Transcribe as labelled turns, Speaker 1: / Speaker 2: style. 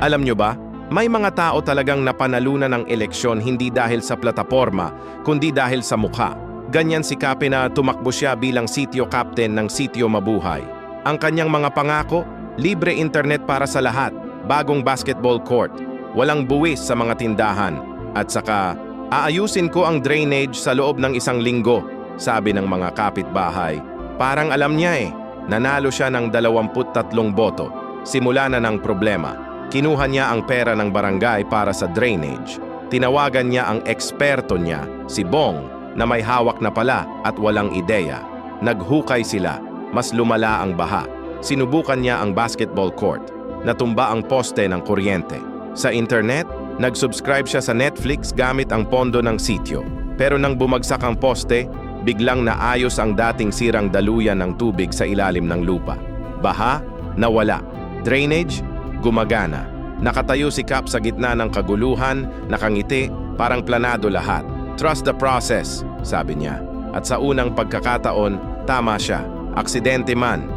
Speaker 1: Alam nyo ba, may mga tao talagang napanalunan ng eleksyon hindi dahil sa plataporma, kundi dahil sa mukha. Ganyan si Kape na tumakbo siya bilang sitio captain ng Sitio Mabuhay. Ang kanyang mga pangako, libre internet para sa lahat, bagong basketball court, walang buwis sa mga tindahan, at saka, aayusin ko ang drainage sa loob ng 1 linggo, sabi ng mga kapitbahay. Parang alam niya nanalo siya ng 23 boto. Simula na ng problema. Kinuha niya ang pera ng barangay para sa drainage. Tinawagan niya ang eksperto niya, si Bong, na may hawak na pala at walang ideya. Naghukay sila, mas lumala ang baha. Sinubukan niya ang basketball court. Natumba ang poste ng kuryente. Sa internet, nag-subscribe siya sa Netflix gamit ang pondo ng sitio. Pero nang bumagsak ang poste, biglang naayos ang dating sirang daluyan ng tubig sa ilalim ng lupa. Baha, nawala. Drainage, gumagana. Nakatayo si Kap sa gitna ng kaguluhan, nakangiti, parang planado lahat. Trust the process, sabi niya. At sa unang pagkakataon, tama siya. Aksidente man,